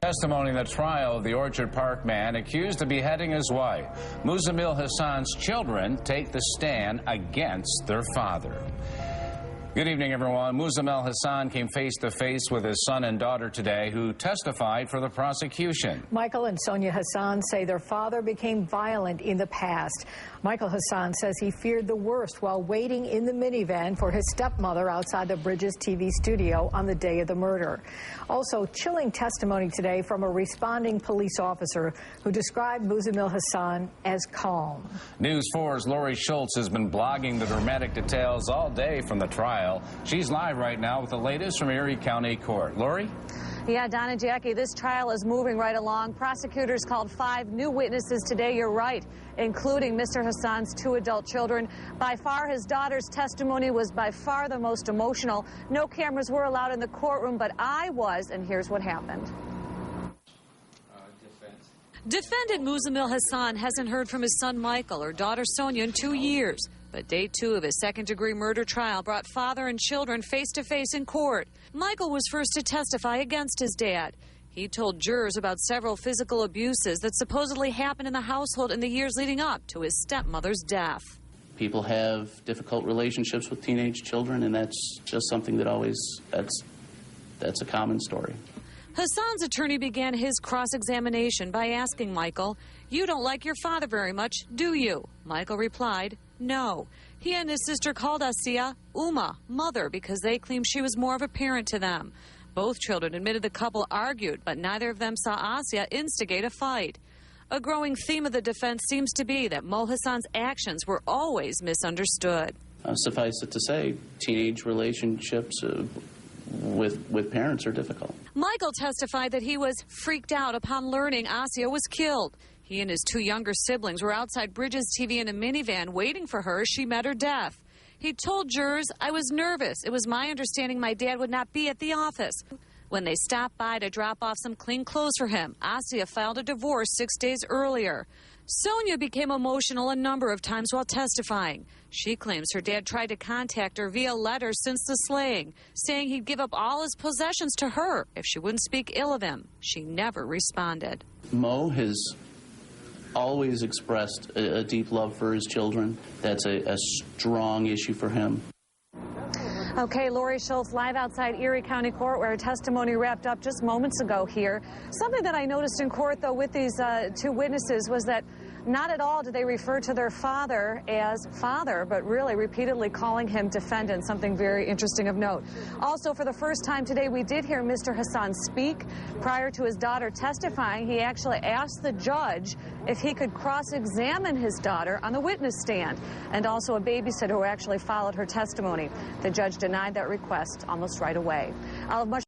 Testimony in the trial of the Orchard Park man accused of beheading his wife. Muzzammil Hassan's children take the stand against their father. Good evening, everyone. Muzzammil Hassan came face-to-face with his son and daughter today, who testified for the prosecution. Michael and Sonia Hassan say their father became violent in the past. Michael Hassan says he feared the worst while waiting in the minivan for his stepmother outside the Bridges TV studio on the day of the murder. Also, chilling testimony today from a responding police officer who described Muzzammil Hassan as calm. News 4's Lori Schultz has been blogging the dramatic details all day from the trial. She's live right now with the latest from Erie County Court. Lori? Yeah, Don and Jackie, this trial is moving right along. Prosecutors called 5 new witnesses today, you're right, including Mr. Hassan's 2 adult children. By far, his daughter's testimony was by far the most emotional. No cameras were allowed in the courtroom, but I was, and here's what happened. Defendant Muzzammil Hassan hasn't heard from his son Michael or daughter Sonia in 2 years. But day 2 of his second-degree murder trial brought father and children face-to-face in court. Michael was first to testify against his dad. He told jurors about several physical abuses that supposedly happened in the household in the years leading up to his stepmother's death. People have difficult relationships with teenage children, and that's just something that always, that's a common story. Hassan's attorney began his cross-examination by asking Michael, "You don't like your father very much, do you?" Michael replied, "No." He and his sister called Asiya Uma, mother, because they claimed she was more of a parent to them. Both children admitted the couple argued, but neither of them saw Asiya instigate a fight. A growing theme of the defense seems to be that Mo Hassan's actions were always misunderstood. Suffice it to say, teenage relationships with parents are difficult. Michael testified that he was freaked out upon learning Asiya was killed. He and his 2 younger siblings were outside Bridges TV in a minivan waiting for her as she met her death. He told jurors, "I was nervous. It was my understanding my dad would not be at the office." When they stopped by to drop off some clean clothes for him, Asiya filed a divorce 6 days earlier. Sonia became emotional a number of times while testifying. She claims her dad tried to contact her via letter since the slaying, saying he'd give up all his possessions to her if she wouldn't speak ill of him. She never responded. Mo has always expressed a deep love for his children. That's a strong issue for him. Okay, Lori Schultz live outside Erie County Court where her testimony wrapped up just moments ago here. Something that I noticed in court, though, with these 2 witnesses was that not at all did they refer to their father as father, but really repeatedly calling him defendant, something very interesting of note. Also, for the first time today, we did hear Mr. Hassan speak. Prior to his daughter testifying, he actually asked the judge if he could cross-examine his daughter on the witness stand, and also a babysitter who actually followed her testimony. The judge denied that request almost right away. I'll have much